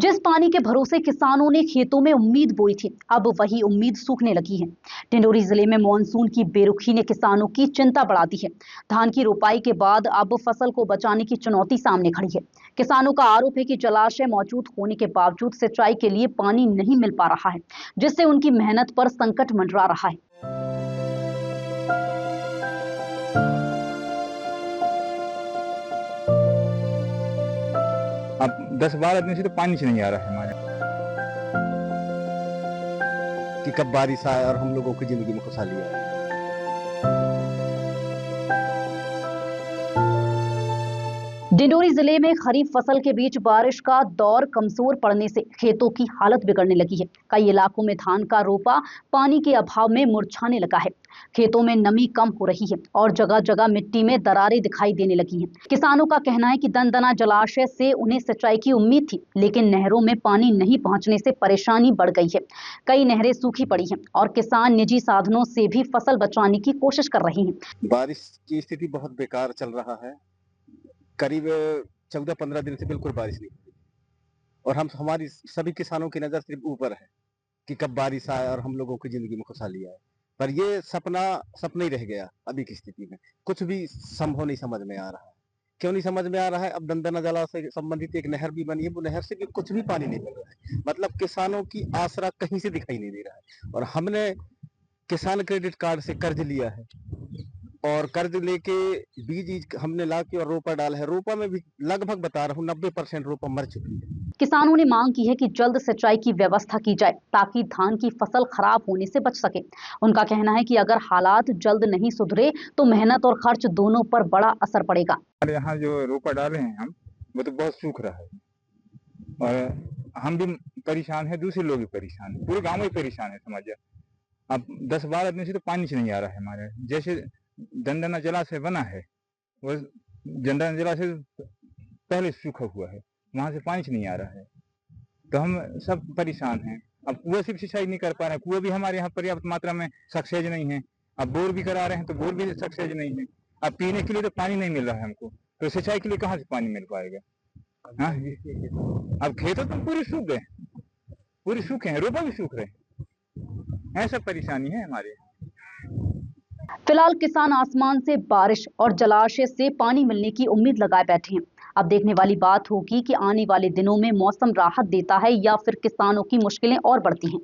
जिस पानी के भरोसे किसानों ने खेतों में उम्मीद बोई थी, अब वही उम्मीद सूखने लगी है। डिंडोरी जिले में मानसून की बेरुखी ने किसानों की चिंता बढ़ा दी है। धान की रोपाई के बाद अब फसल को बचाने की चुनौती सामने खड़ी है। किसानों का आरोप है कि जलाशय मौजूद होने के बावजूद सिंचाई के लिए पानी नहीं मिल पा रहा है, जिससे उनकी मेहनत पर संकट मंडरा रहा है। अब 10-12 दिन से तो पानी से नहीं आ रहा है हमारे, कि कब बारिश आए और हम लोगों की जिंदगी में खुशहाली आए। डिंडोरी जिले में खरीफ फसल के बीच बारिश का दौर कमजोर पड़ने से खेतों की हालत बिगड़ने लगी है। कई इलाकों में धान का रोपा पानी के अभाव में मुरझाने लगा है। खेतों में नमी कम हो रही है और जगह जगह मिट्टी में दरारें दिखाई देने लगी हैं। किसानों का कहना है कि दंदना जलाशय से उन्हें सिंचाई की उम्मीद थी, लेकिन नहरों में पानी नहीं पहुंचने से परेशानी बढ़ गई है। कई नहरें सूखी पड़ी हैं और किसान निजी साधनों से भी फसल बचाने की कोशिश कर रहे हैं। बारिश की स्थिति बहुत बेकार चल रहा है। करीब 14-15 दिन से बिल्कुल बारिश नहीं हुई और हमारी सभी किसानों की नजर सिर्फ ऊपर है कि कब बारिश आए और हम लोगों की जिंदगी में खुशहाली आए। पर ये सपना ही रह गया। अभी की स्थिति में कुछ भी संभव नहीं समझ में आ रहा है। क्यों नहीं समझ में आ रहा है? अब दंदना जलाशय से संबंधित एक नहर भी बनी है, वो नहर से भी कुछ भी पानी नहीं मिल रहा है। मतलब किसानों की आसरा कहीं से दिखाई नहीं दे रहा है। और हमने किसान क्रेडिट कार्ड से कर्ज लिया है और कर्ज लेके बीज हमने ला के और रोपा डाला है। रोपा में भी लगभग बता रहा हूँ 90% रोपा मर चुकी है। किसानों ने मांग की है कि जल्द सिंचाई की व्यवस्था की जाए ताकि धान की फसल खराब होने से बच सके। उनका कहना है कि अगर हालात जल्द नहीं सुधरे तो मेहनत और खर्च दोनों पर बड़ा असर पड़ेगा। हमारे यहाँ जो रोपा डाले हैं हम, वो तो बहुत सूख रहा है और हम भी परेशान है, दूसरे लोग भी परेशान है, पूरे गाँव ही परेशान है समझिए। अब 10-12 दिन से तो पानी से नहीं आ रहा है हमारे। जैसे दंदना जलाशय बना है, वो दंदना जलाशय पहले सूखा हुआ है, वहां से पानी से नहीं आ रहा है, तो हम सब परेशान हैं। अब कुएं से भी सिंचाई नहीं कर पा रहे हैं, कुएं भी हमारे यहाँ पर्याप्त मात्रा में सक्सेज नहीं है। अब बोर भी करा रहे हैं तो बोर भी सक्सेज नहीं है। अब पीने के लिए तो पानी नहीं मिल रहा है हमको, तो सिंचाई के लिए कहाँ से पानी मिल पाएगा? हाँ, अब खेतों तो पूरे सूख गए, पूरे सूखे हैं, रोपा भी सूख रहे हैं। ऐसा परेशानी है हमारे। फिलहाल किसान आसमान से बारिश और जलाशय से पानी मिलने की उम्मीद लगाए बैठे हैं। अब देखने वाली बात होगी कि आने वाले दिनों में मौसम राहत देता है या फिर किसानों की मुश्किलें और बढ़ती हैं।